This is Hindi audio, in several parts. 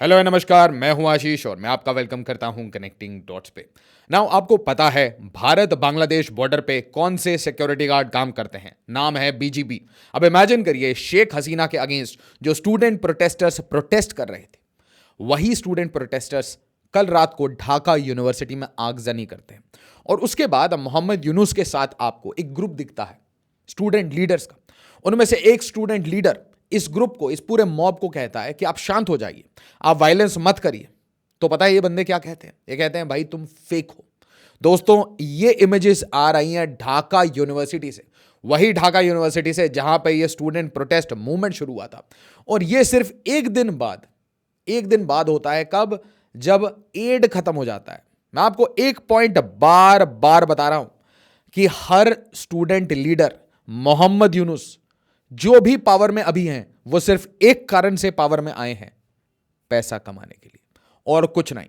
हेलो नमस्कार, मैं हूं आशीष और मैं आपका वेलकम करता हूं कनेक्टिंग डॉट्स पे। नाउ आपको पता है भारत बांग्लादेश बॉर्डर पे कौन से सिक्योरिटी गार्ड काम करते हैं? नाम है बीजीबी। अब इमेजिन करिए शेख हसीना के अगेंस्ट जो स्टूडेंट प्रोटेस्टर्स प्रोटेस्ट कर रहे थे, वही स्टूडेंट प्रोटेस्टर्स कल रात को ढाका यूनिवर्सिटी में आगजनी करते हैं। और उसके बाद अब मोहम्मद यूनुस के साथ आपको एक ग्रुप दिखता है स्टूडेंट लीडर्स का। उनमें से एक स्टूडेंट लीडर इस ग्रुप को, इस पूरे मॉब को कहता है कि आप शांत हो जाइए, आप वायलेंस मत करिए। तो पता है ये बंदे क्या कहते हैं? ये कहते हैं भाई तुम फेक हो। दोस्तों, ये इमेजेस आ रही हैं ढाका यूनिवर्सिटी से, वही ढाका यूनिवर्सिटी से जहां पे ये स्टूडेंट प्रोटेस्ट मूवमेंट शुरू हुआ था। और ये सिर्फ एक दिन बाद होता है। कब? जब एड खत्म हो जाता है। मैं आपको एक पॉइंट बार बार बता रहा हूं कि हर स्टूडेंट लीडर मोहम्मद यूनुस जो भी पावर में अभी हैं, वो सिर्फ एक कारण से पावर में आए हैं, पैसा कमाने के लिए, और कुछ नहीं।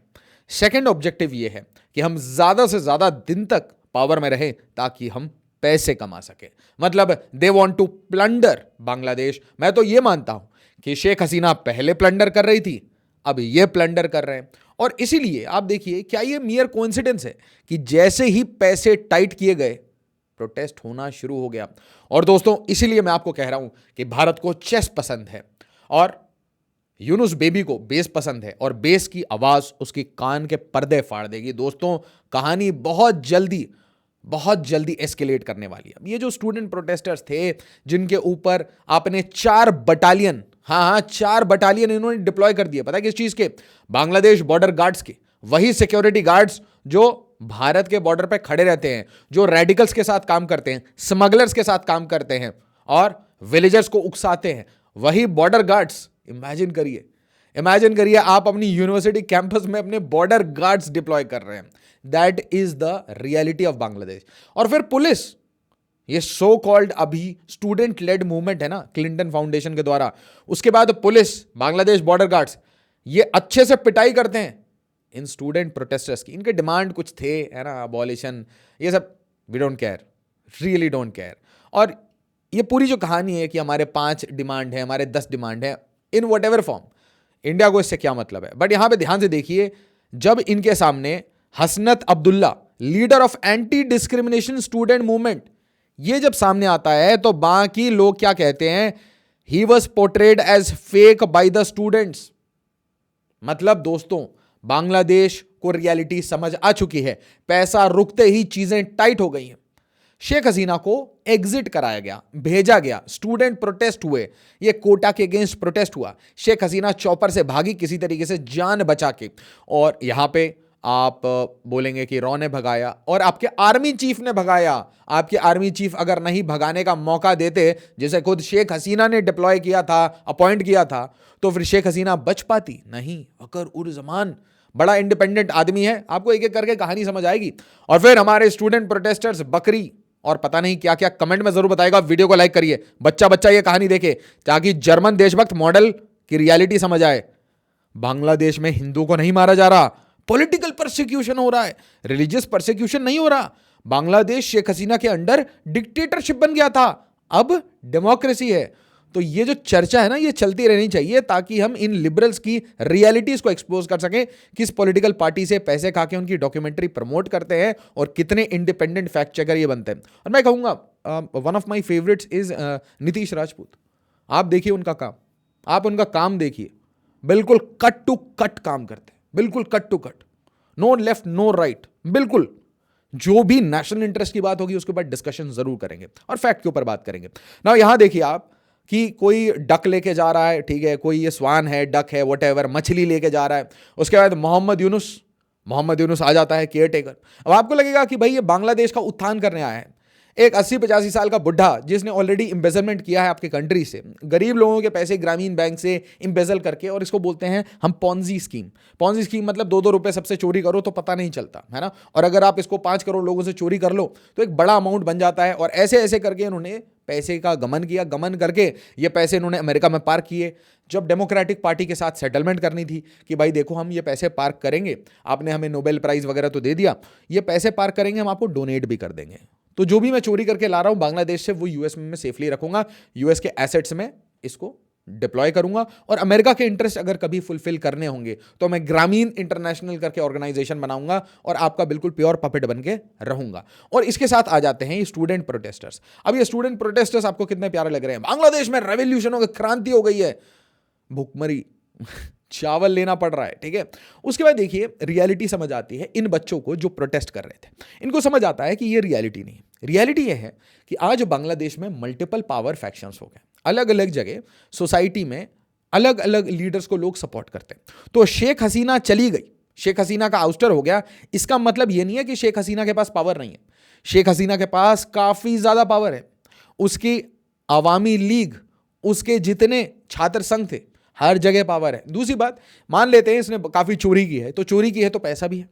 सेकंड ऑब्जेक्टिव ये है कि हम ज्यादा से ज्यादा दिन तक पावर में रहें ताकि हम पैसे कमा सके। मतलब they want to plunder Bangladesh. मैं तो ये मानता हूं कि शेख हसीना पहले प्लंडर कर रही थी, अब ये प्लंडर कर रहे हैं। और इसीलिए आप देखिए, क्या ये मियर कोइंसिडेंस है कि जैसे ही पैसे टाइट किए गए, प्रोटेस्ट होना शुरू हो गया। और दोस्तों, इसीलिए मैं आपको कह रहा हूं कि भारत को चेस पसंद है और यूनुस बेबी को बेस पसंद है, और बेस की आवाज उसकी कान के पर्दे फाड़ देगी। दोस्तों, कहानी बहुत जल्दी एस्केलेट करने वाली है। ये जो स्टूडेंट प्रोटेस्टर्स थे, जिनके ऊपर आपने 4 बटालियन, हाँ 4 बटालियन इन्होंने डिप्लॉय कर दिए, पता है किस चीज के? बांग्लादेश बॉर्डर गार्ड्स के। वही सिक्योरिटी गार्ड्स जो भारत के बॉर्डर पे खड़े रहते हैं, जो रेडिकल्स के साथ काम करते हैं, स्मगलर्स के साथ काम करते हैं और विलेजर्स को उकसाते हैं, वही बॉर्डर गार्ड्स। इमेजिन करिए आप अपनी यूनिवर्सिटी कैंपस में अपने बॉर्डर गार्ड्स डिप्लॉय कर रहे हैं। That is the reality of Bangladesh. और फिर पुलिस, ये सो कॉल्ड अभी स्टूडेंट लेड मूवमेंट है ना, क्लिंटन फाउंडेशन के द्वारा, उसके बाद पुलिस, बांग्लादेश बॉर्डर गार्ड्स, ये अच्छे से पिटाई करते हैं इन स्टूडेंट प्रोटेस्टर्स की। इनके डिमांड कुछ थे, है ना, अबॉलिशन, ये सब। We don't care, really don't care. और ये पूरी जो कहानी है कि हमारे 5 डिमांड है, हमारे 10 डिमांड है, in what ever form, India को इससे क्या मतलब है? बट यहां पे ध्यान से देखिए, जब इनके सामने Hasnat Abdullah, leader of anti discrimination student movement, ये जब सामने आता है, तो बाकी लोग क्या कहते हैं? He was portrayed as fake by the students. मतलब दोस्तों, बांग्लादेश को रियलिटी समझ आ चुकी है। पैसा रुकते ही चीजें टाइट हो गई हैं। शेख हसीना को एग्जिट कराया गया, भेजा गया। स्टूडेंट प्रोटेस्ट हुए, ये कोटा के अगेंस्ट प्रोटेस्ट हुआ। शेख हसीना चौपर से भागी किसी तरीके से जान बचा के। और यहां पे आप बोलेंगे कि रॉ ने भगाया और आपके आर्मी चीफ ने भगाया। आपके आर्मी चीफ अगर नहीं भगाने का मौका देते, जिसे खुद शेख हसीना ने डिप्लॉय किया था, अपॉइंट किया था, तो फिर शेख हसीना बच पाती? नहीं। फकर उर जमान बड़ा इंडिपेंडेंट आदमी है। आपको एक एक करके कहानी समझ आएगी। और फिर हमारे स्टूडेंट प्रोटेस्टर्स बकरी और पता नहीं क्या क्या कमेंट में जरूर बताएगा। वीडियो को लाइक करिए, बच्चा बच्चा ये कहानी देखे, ताकि जर्मन देशभक्त मॉडल की रियलिटी समझ आए। बांग्लादेश में हिंदू को नहीं मारा जा रहा, पॉलिटिकल परसिक्यूशन हो रहा है, रिलीजियस परसिक्यूशन नहीं हो रहा। बांग्लादेश शेख हसीना के अंडर डिक्टेटरशिप बन गया था, अब डेमोक्रेसी है। तो ये जो चर्चा है ना, ये चलती रहनी चाहिए, ताकि हम इन लिबरल्स की रियलिटीज को एक्सपोज कर सकें, किस पॉलिटिकल पार्टी से पैसे खा के उनकी डॉक्यूमेंट्री प्रमोट करते हैं और कितने इंडिपेंडेंट फैक्ट चेकर ये बनते हैं। और मैं कहूंगा one of my favourites is Nitish Rajput. आप देखिए उनका काम, आप उनका काम देखिए, बिल्कुल कट टू कट काम करते हैं, बिल्कुल cut to cut, no left no right, बिल्कुल। जो भी नेशनल इंटरेस्ट की बात होगी उसके बाद डिस्कशन जरूर करेंगे और फैक्ट के ऊपर बात करेंगे ना। यहां देखिए आप कि कोई डक लेके जा रहा है, ठीक है, कोई ये स्वान है, डक है, व्हाटएवर, मछली लेके जा रहा है। उसके बाद मोहम्मद यूनुस आ जाता है, केयर टेकर। अब आपको लगेगा कि भाई ये बांग्लादेश का उत्थान करने आया है। एक 80-85 साल का बुढ़ा जिसने ऑलरेडी इंबेजलमेंट किया है आपके कंट्री से, गरीब लोगों के पैसे ग्रामीण बैंक से इंबेजल करके, और इसको बोलते हैं हम पॉन्जी स्कीम। पॉन्जी स्कीम मतलब 2-2 रुपए सबसे चोरी करो तो पता नहीं चलता, है ना। और अगर आप इसको 5 करोड़ लोगों से चोरी कर लो तो एक बड़ा अमाउंट बन जाता है। और ऐसे ऐसे करके इन्होंने पैसे का गमन किया, गमन करके ये पैसे इन्होंने अमेरिका में पार्क किए। जब डेमोक्रेटिक पार्टी के साथ सेटलमेंट करनी थी कि भाई देखो हम ये पैसे पार्क करेंगे, आपने हमें नोबेल प्राइज वगैरह तो दे दिया, ये पैसे पार्क करेंगे, हम आपको डोनेट भी कर देंगे। तो जो भी मैं चोरी करके ला रहा हूं बांग्लादेश से, वो यूएस में मैं सेफली रखूंगा, यूएस के एसेट्स में इसको डिप्लॉय करूंगा, और अमेरिका के इंटरेस्ट अगर कभी फुलफिल करने होंगे तो मैं ग्रामीण इंटरनेशनल करके ऑर्गेनाइजेशन बनाऊंगा और आपका बिल्कुल प्योर पपेट बन के रहूंगा। और इसके साथ आ जाते हैं ये स्टूडेंट प्रोटेस्टर्स। अब ये स्टूडेंट प्रोटेस्टर्स आपको कितने प्यारे लग रहे हैं? बांग्लादेश में रेवोल्यूशन हो गई, क्रांति हो गई है, भुखमरी चावल लेना पड़ रहा है, ठीक है। उसके बाद देखिए रियलिटी समझ आती है इन बच्चों को जो प्रोटेस्ट कर रहे थे, इनको समझ आता है कि ये रियलिटी नहीं है। रियलिटी ये है कि आज बांग्लादेश में मल्टीपल पावर फैक्शंस हो गए, अलग अलग जगह सोसाइटी में अलग अलग लीडर्स को लोग सपोर्ट करते हैं। तो शेख हसीना चली गई, शेख हसीना का आउस्टर हो गया, इसका मतलब ये नहीं है कि शेख हसीना के पास पावर नहीं है। शेख हसीना के पास काफी ज्यादा पावर है। उसकी अवामी लीग, उसके जितने छात्र संघ थे, हर जगह पावर है। दूसरी बात, मान लेते हैं इसने काफी चोरी की है, तो चोरी की है तो पैसा भी है।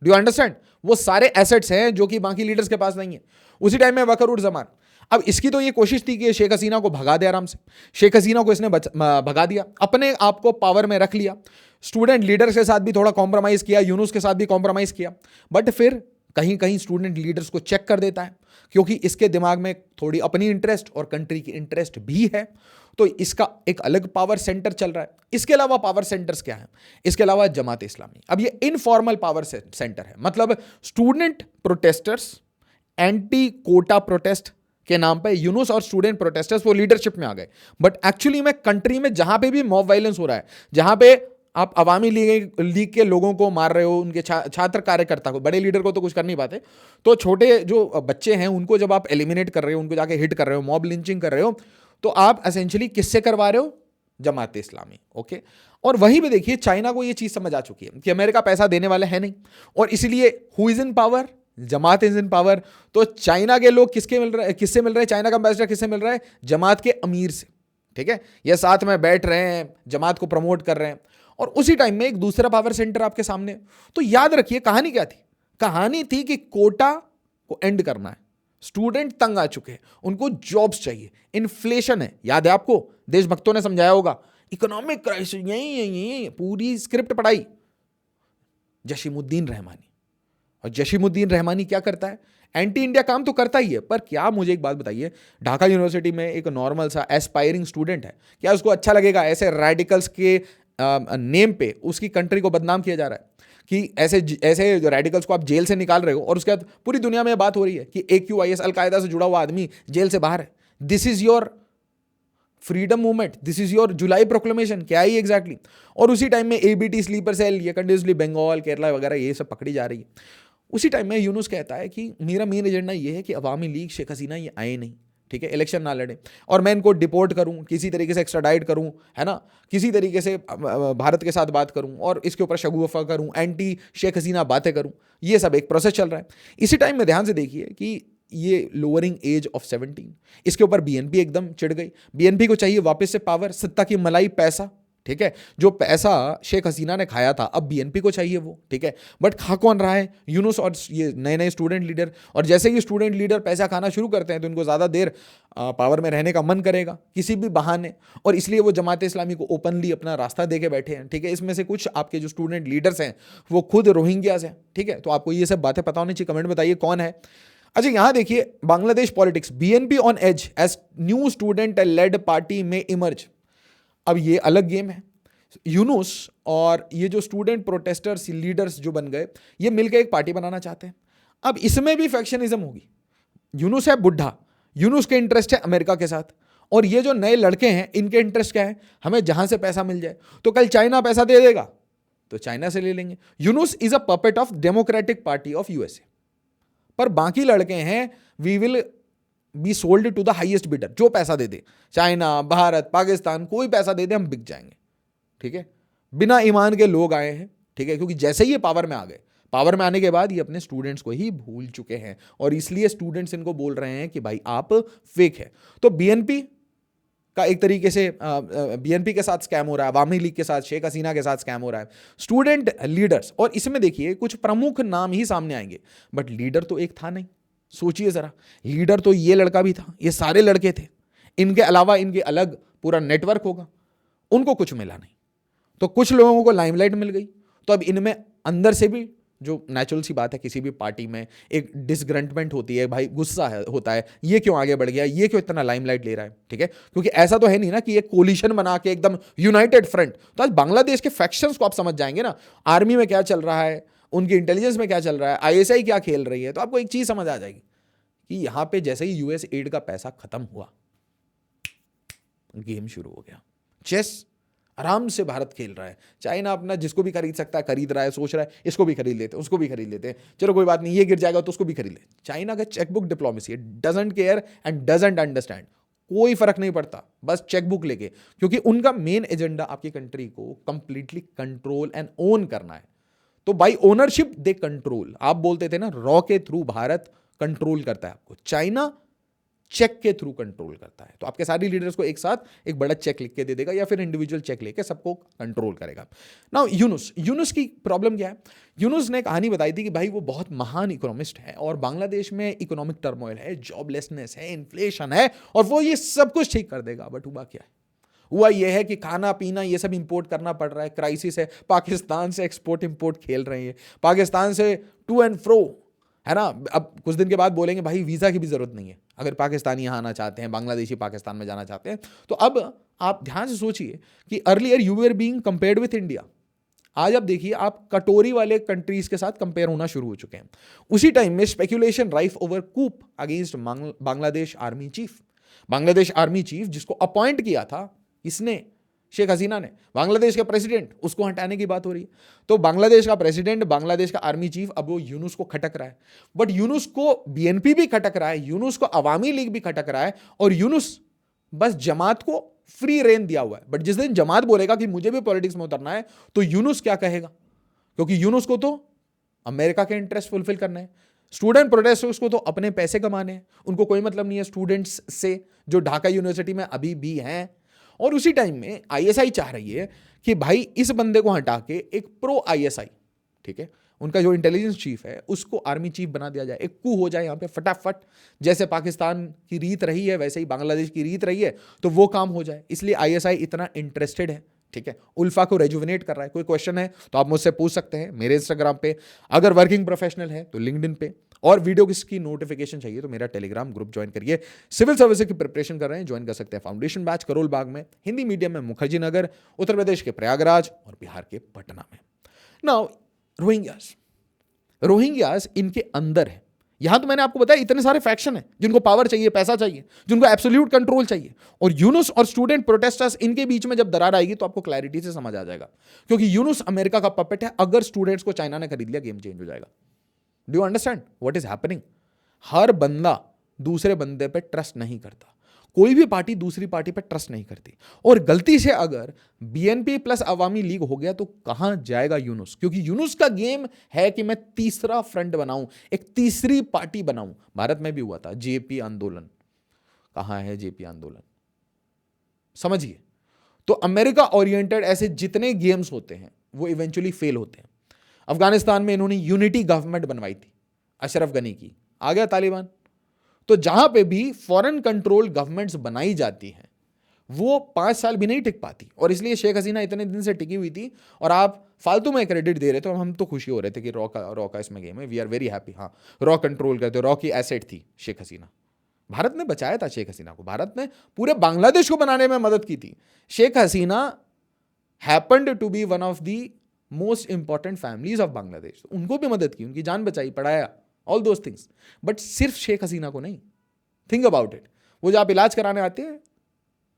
Do you understand? वो सारे एसेट्स हैं जो कि बाकी लीडर्स के पास नहीं है। उसी टाइम में वकरुज़मान, अब इसकी तो ये कोशिश थी कि शेख हसीना को भगा दे आराम से। शेख हसीना को इसने भगा दिया, अपने आप को पावर में रख लिया। स्टूडेंट लीडर्स के साथ भी थोड़ा कॉम्प्रोमाइज किया, यूनुस के साथ भी कॉम्प्रोमाइज किया, बट फिर कहीं कहीं स्टूडेंट लीडर्स को चेक कर देता है, क्योंकि इसके दिमाग में थोड़ी अपनी इंटरेस्ट और कंट्री की इंटरेस्ट भी है। तो इसका एक अलग पावर सेंटर चल रहा है। इसके अलावा पावर सेंटर्स क्या है? इसके अलावा जमात इस्लामी। अब ये इनफॉर्मल पावर सेंटर है, मतलब student protesters anti quota protest के नाम पे यूनुस और स्टूडेंट प्रोटेस्टर्स वो लीडरशिप में आ गए। बट एक्चुअली में कंट्री में जहां पे भी मॉब वायलेंस हो रहा है, जहां पे आप अवामी लीग के लोगों को मार रहे हो, उनके छात्र कार्यकर्ता को, बड़े लीडर को तो कुछ कर नहीं पाते, तो छोटे जो बच्चे हैं उनको जब आप एलिमिनेट कर रहे हो, उनको जाके हिट कर रहे हो, मॉब लिंचिंग कर रहे हो, तो आप एसेंशियली किससे करवा रहे हो? जमात इस्लामी। ओके। और वहीं पे देखिए चाइना को ये चीज समझ आ चुकी है कि अमेरिका पैसा देने वाला है नहीं, और इसलिए who is in power? Jamaat is in power. तो चाइना के लोग किससे मिल रहे हैं? चाइना का एम्बेसडर किससे मिल रहा है? जमात के अमीर से, ठीक है। ये साथ में बैठ रहे हैं, जमात को प्रमोट कर रहे हैं, और उसी टाइम में एक दूसरा पावर सेंटर आपके सामने। तो याद रखिए कहानी क्या थी? कहानी थी कि कोटा को एंड करना है। स्टूडेंट तंग आ चुके हैं, उनको जॉब्स चाहिए, इन्फ्लेशन है, याद है आपको, देशभक्तों ने समझाया होगा, इकोनॉमिक क्राइसिस, यही पूरी स्क्रिप्ट पढ़ाई जशीमुद्दीन रहमानी। और जशीमुद्दीन रहमानी क्या करता है? एंटी इंडिया काम तो करता ही है, पर क्या, मुझे एक बात बताइए, ढाका यूनिवर्सिटी में एक नॉर्मल सा एस्पायरिंग स्टूडेंट है, क्या उसको अच्छा लगेगा ऐसे रेडिकल्स के नेम पे उसकी कंट्री को बदनाम किया जा रहा है कि ऐसे रेडिकल्स को आप जेल से निकाल रहे हो, और उसके बाद पूरी दुनिया में बात हो रही है कि AQIS अलकायदा से जुड़ा हुआ आदमी जेल से बाहर है। This is your freedom movement, this is your July proclamation, क्या ही एग्जैक्टली। और उसी टाइम में ABT स्लीपर सेल, ये कंटिन्यूसली बंगाल, केरला वगैरह ये सब पकड़ी जा रही है। उसी टाइम में यूनुस कहता है कि मेरा मेन एजेंडा ये है कि अवामी लीग, शेख हसीना ये आए नहीं, ठीक है, इलेक्शन ना लड़े, और मैं इनको डिपोर्ट करूं, किसी तरीके से एक्स्ट्राडाइट करूं, है ना, किसी तरीके से भारत के साथ बात करूं और इसके ऊपर शगुफा करूं, एंटी शेख हसीना बातें करूं। ये सब एक प्रोसेस चल रहा है। इसी टाइम में ध्यान से देखिए कि ये लोअरिंग एज ऑफ 17, इसके ऊपर BNP एकदम चिढ़ गई। BNP को चाहिए वापस से पावर, सत्ता की मलाई, पैसा, ठीक है। जो पैसा शेख हसीना ने खाया था अब BNP को चाहिए वो, ठीक है। बट खा कौन रहा है? यूनुस और ये नए नए स्टूडेंट लीडर। और जैसे ही स्टूडेंट लीडर पैसा खाना शुरू करते हैं तो इनको ज़्यादा देर पावर में रहने का मन करेगा किसी भी बहाने, और इसलिए वो जमात इस्लामी को ओपनली अपना रास्ता दे के बैठे हैं, ठीक है। इसमें से कुछ आपके जो स्टूडेंट लीडर्स हैं वो खुद रोहिंग्यास हैं, ठीक है। तो आपको ये सब बातें पता होनी चाहिए, कमेंट बताइए कौन है। अच्छा, यहां देखिए Bangladesh politics, BNP on as as new student led party में इमर्ज। अब ये अलग गेम है। यूनुस और ये जो स्टूडेंट प्रोटेस्टर्स लीडर्स जो बन गए, ये मिलकर एक पार्टी बनाना चाहते हैं। अब इसमें भी फैक्शनिज्म होगी। यूनुस है बुढ़ा, यूनुस के इंटरेस्ट है अमेरिका के साथ, और ये जो नए लड़के हैं इनके इंटरेस्ट क्या है? हमें जहां से पैसा मिल जाए। तो कल चाइना पैसा दे देगा तो चाइना से ले लेंगे। Yunus is a puppet of democratic party of USA, पर बाकी लड़के हैं we will be sold to the highest bidder. जो पैसा दे दे, चाइना, भारत, पाकिस्तान, कोई पैसा दे दे, हम बिक जाएंगे, ठीक है। बिना ईमान के लोग आए हैं, ठीक है, क्योंकि जैसे ही ये पावर में आ गए, पावर में आने के बाद ये अपने स्टूडेंट्स को ही भूल चुके हैं, और इसलिए स्टूडेंट्स इनको बोल रहे हैं कि भाई आप फेक है। तो BNP का एक तरीके से BNP के साथ स्कैम हो रहा है, अवामी लीग के साथ, शेख हसीना के साथ स्कैम हो रहा है, स्टूडेंट लीडर्स। और इसमें देखिए कुछ प्रमुख नाम ही सामने आएंगे, बट लीडर तो एक था नहीं। सोचिए जरा, लीडर तो ये लड़का भी था, ये सारे लड़के थे, इनके अलावा इनके अलग पूरा नेटवर्क होगा, उनको कुछ मिला नहीं। तो कुछ लोगों को लाइमलाइट मिल गई, तो अब इनमें अंदर से भी जो नेचुरल सी बात है, किसी भी पार्टी में एक डिसग्रंटमेंट होती है, भाई गुस्सा है होता है, ये क्यों आगे बढ़ गया, ये क्यों इतना लाइमलाइट ले रहा है, ठीक है, क्योंकि ऐसा तो है नहीं ना कि एक कोलिशन बना के एकदम यूनाइटेड फ्रंट। तो आज बांग्लादेश के फैक्शंस को आप समझ जाएंगे ना, आर्मी में क्या चल रहा है, उनकी इंटेलिजेंस में क्या चल रहा है, आईएसआई क्या खेल रही है, तो आपको एक चीज समझ आ जाएगी कि यहां पे जैसे ही यूएस एड का पैसा खत्म हुआ, गेम शुरू हो गया। चेस आराम से भारत खेल रहा है, चाइना अपना जिसको भी खरीद सकता है खरीद रहा है, सोच रहा है इसको भी खरीद लेते, उसको भी खरीद लेते, चलो कोई बात नहीं, ये गिर जाएगा तो उसको भी खरीद ले। चाइना का चेकबुक डिप्लोमेसी है, doesn't care and doesn't understand, कोई फर्क नहीं पड़ता, बस चेकबुक लेके, क्योंकि उनका मेन एजेंडा आपकी कंट्री को कंप्लीटली कंट्रोल एंड ओन करना है। तो बाई ओनरशिप दे कंट्रोल। आप बोलते थे ना रॉ के थ्रू भारत कंट्रोल करता है आपको, चाइना चेक के थ्रू कंट्रोल करता है। तो आपके सारे लीडर्स को एक साथ एक बड़ा चेक लिख के दे देगा या फिर इंडिविजुअल चेक लेके सबको कंट्रोल करेगा। नाउ यूनुस की प्रॉब्लम क्या है? यूनुस ने कहानी बताई थी कि भाई वो बहुत महान इकोनॉमिस्ट है और बांग्लादेश में इकोनॉमिक टर्मोइल है, जॉबलेसनेस है, इन्फ्लेशन है और वो ये सब कुछ ठीक कर देगा। बट हुआ क्या है? हुआ यह है कि खाना पीना ये सब इंपोर्ट करना पड़ रहा है, क्राइसिस है, पाकिस्तान से एक्सपोर्ट इंपोर्ट खेल रहे हैं, पाकिस्तान से टू एंड फ्रो, है ना। अब कुछ दिन के बाद बोलेंगे भाई वीज़ा की भी ज़रूरत नहीं है अगर पाकिस्तानी यहाँ आना चाहते हैं, बांग्लादेशी पाकिस्तान में जाना चाहते हैं। तो अब आप ध्यान से सोचिए कि earlier you were being compared with India, आज आप देखिए आप कटोरी वाले कंट्रीज के साथ कंपेयर होना शुरू हो चुके हैं। उसी टाइम में speculation rife over coup against Bangladesh army chief. Bangladesh army chief जिसको अपॉइंट किया था इसने, शेख हसीना ने, बांग्लादेश का प्रेसिडेंट, उसको हटाने की बात हो रही है। तो बांग्लादेश का प्रेसिडेंट, बांग्लादेश का आर्मी चीफ अब वो यूनुस को खटक रहा है। बट यूनुस को बीएनपी भी खटक रहा है, यूनुस को अवामी लीग भी खटक रहा है और यूनुस बस जमात को फ्री रेन दिया हुआ है। बट जिस दिन जमात बोलेगा कि मुझे भी पॉलिटिक्स में उतरना है तो यूनुस क्या कहेगा? क्योंकि यूनुस को तो अमेरिका के इंटरेस्ट फुलफिल करना है, स्टूडेंट प्रोटेस्टर्स को तो अपने पैसे कमाने हैं, उनको कोई मतलब नहीं है स्टूडेंट्स से जो ढाका यूनिवर्सिटी में अभी भी हैं। और उसी टाइम में आईएसआई चाह रही है कि भाई इस बंदे को हटा के एक प्रो आईएसआई, ठीक है, उनका जो इंटेलिजेंस चीफ है उसको आर्मी चीफ बना दिया जाए, एक कू हो जाए यहाँ पे फटाफट, जैसे पाकिस्तान की रीत रही है वैसे ही बांग्लादेश की रीत रही है, तो वो काम हो जाए। इसलिए आईएसआई इतना इंटरेस्टेड है, ठीक है, उल्फा को रेजुविनेट कर रहा है। कोई क्वेश्चन है तो आप मुझसे पूछ सकते हैं मेरे इंस्टाग्राम पे, अगर वर्किंग प्रोफेशनल है तो लिंक्डइन पे, और वीडियो की नोटिफिकेशन चाहिए तो मेरा टेलीग्राम ग्रुप ज्वाइन करिए। सिविल सर्विस की प्रिपरेशन कर रहे हैं, ज्वाइन कर सकते हैं फाउंडेशन बैच करोल बाग में, हिंदी मीडियम में मुखर्जी नगर, उत्तर प्रदेश के प्रयागराज और बिहार के पटना में। नाउ रोहिंग्यास इनके अंदर है। यहां तो मैंने आपको बताया इतने सारे फैक्शन हैं जिनको पावर चाहिए, पैसा चाहिए, जिनको एब्सोल्यूट कंट्रोल चाहिए, और यूनुस और स्टूडेंट प्रोटेस्टर्स, इनके बीच में जब दरार आएगी तो आपको क्लैरिटी से समझ आ जाएगा। क्योंकि यूनुस अमेरिका का पपेट है, अगर स्टूडेंट्स को चाइना ने खरीद लिया गेम चेंज हो जाएगा। Do you understand what is happening? हर बंदा दूसरे बंदे पे ट्रस्ट नहीं करता, कोई भी पार्टी दूसरी पार्टी पे ट्रस्ट नहीं करती, और गलती से अगर बीएनपी प्लस अवामी लीग हो गया तो कहां जाएगा यूनुस? क्योंकि यूनुस का गेम है कि मैं तीसरा फ्रंट बनाऊं, एक तीसरी पार्टी बनाऊं। भारत में भी हुआ था जेपी आंदोलन, कहां है जेपी आंदोलन? समझिए, तो अमेरिका ओरिएंटेड ऐसे जितने गेम्स होते हैं वो इवेंचुअली फेल होते हैं। अफगानिस्तान में इन्होंने यूनिटी गवर्नमेंट बनवाई थी अशरफ गनी की, आ गया तालिबान। तो जहां पे भी फॉरेन कंट्रोल गवर्नमेंट्स बनाई जाती हैं वो 5 साल भी नहीं टिक पाती, और इसलिए शेख हसीना इतने दिन से टिकी हुई थी। और आप फालतू में क्रेडिट दे रहे थे, हम तो खुशी हो रहे थे कि रॉ का इसमें गेम है, वी आर वेरी हैप्पी। हाँ, रॉ कंट्रोल करते, रॉ की एसेट थी शेख हसीना, भारत ने बचाया था शेख हसीना को, भारत ने पूरे बांग्लादेश को बनाने में मदद की थी। Sheikh Hasina happened to be one of the most important families of Bangladesh, उनको भी मदद की, उनकी जान बचाई, पढ़ाया, ऑल दोज थिंग्स। बट सिर्फ शेख हसीना को नहीं, थिंक अबाउट इट, वो जो आप इलाज कराने आते हैं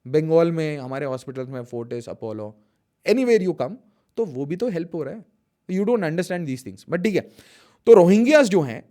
बंगाल में हमारे हॉस्पिटल्स में, Fortis, Apollo, anywhere you come, तो वो भी तो हेल्प हो रहा है। You don't understand these things, but ठीक है। तो रोहिंग्यास जो हैं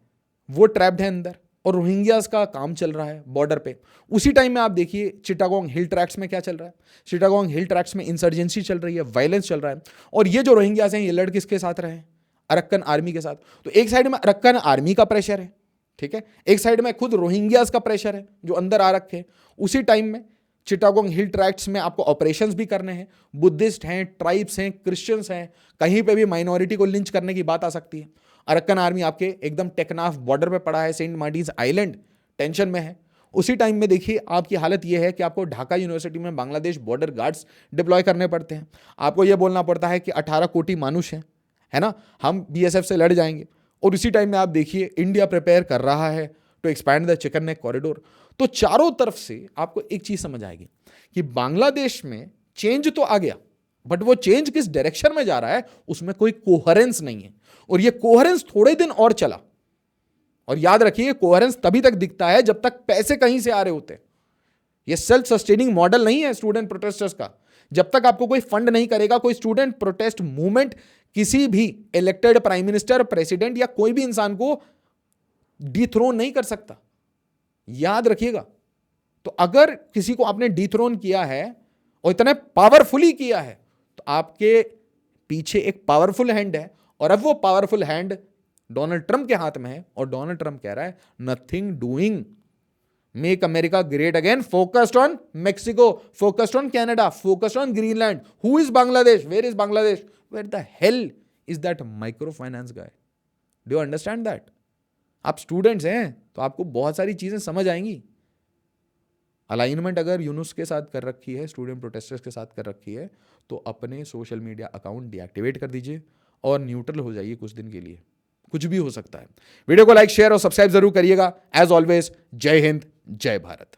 वो ट्रैप्ड है अंदर, और रोहिंग्यास का काम चल रहा है बॉर्डर पे। उसी टाइम में आप देखिए चिटागोंग हिल ट्रैक्ट्स में क्या चल रहा है, चिटागोंग हिल ट्रैक्ट्स में इंसर्जेंसी चल रही है, वायलेंस चल रहा है। और ये जो रोहिंग्यास हैं ये लड़ किसके साथ रहे हैं? अरक्कन आर्मी के साथ। तो एक साइड में अरक्कन आर्मी का प्रेशर है, ठीक है, एक साइड में खुद रोहिंग्यास का प्रेशर है जो अंदर आ रखे हैं। उसी टाइम में चिटागोंग हिल ट्रैक्ट्स में आपको ऑपरेशंस भी करने हैं, बुद्धिस्ट हैं, ट्राइब्स हैं, क्रिश्चियंस हैं, कहीं पे भी माइनॉरिटी को लिंच करने की बात आ सकती है। अरक्कन आर्मी आपके एकदम टेकनाफ बॉर्डर पे पड़ा है, सेंट मार्टिन्स आइलैंड टेंशन में है। उसी टाइम में देखिए आपकी हालत यह है कि आपको ढाका यूनिवर्सिटी में बांग्लादेश बॉर्डर गार्ड्स डिप्लॉय करने पड़ते हैं। आपको यह बोलना पड़ता है कि 18 कोटि मानुष हैं, है ना, हम बीएसएफ से लड़ जाएंगे। और उसी टाइम में आप देखिए इंडिया प्रिपेयर कर रहा है to expand the chicken neck corridor. तो चारों तरफ से आपको एक चीज समझ आएगी कि बांग्लादेश में चेंज तो आ गया, बट वो चेंज किस डायरेक्शन में जा रहा है उसमें कोई कोहेरेंस नहीं है। और ये कोहेरेंस थोड़े दिन और चला, और याद रखिए कोहेरेंस तभी तक दिखता है जब तक पैसे कहीं से आ रहे होते हैं। ये सेल्फ सस्टेनिंग मॉडल नहीं है स्टूडेंट प्रोटेस्टर्स का। जब तक आपको कोई फंड नहीं करेगा, कोई स्टूडेंट प्रोटेस्ट मूवमेंट किसी भी इलेक्टेड प्राइम मिनिस्टर, प्रेसिडेंट या कोई भी इंसान को डिथ्रोन नहीं कर सकता, याद रखिएगा। तो अगर किसी को आपने डिथ्रोन किया है और इतने पावरफुली किया है, तो आपके पीछे एक पावरफुल हैंड है, और अब वो पावरफुल हैंड डोनाल्ड ट्रंप के हाथ में है। और डोनाल्ड ट्रंप कह रहा है nothing doing, make America great again, focused on Mexico, focused on Canada, focused on Greenland. Who is Bangladesh? Where is Bangladesh? Where the hell is that micro finance guy? Do you understand that? आप स्टूडेंट्स हैं तो आपको बहुत सारी चीजें समझ आएंगी। अलाइनमेंट अगर यूनुस के साथ कर रखी है, स्टूडेंट प्रोटेस्टर्स के साथ कर रखी है, तो अपने सोशल मीडिया अकाउंट डीएक्टिवेट कर दीजिए और न्यूट्रल हो जाइए कुछ दिन के लिए। कुछ भी हो सकता है। वीडियो को लाइक, शेयर और सब्सक्राइब जरूर करिएगा। एज ऑलवेज, जय हिंद, जय भारत।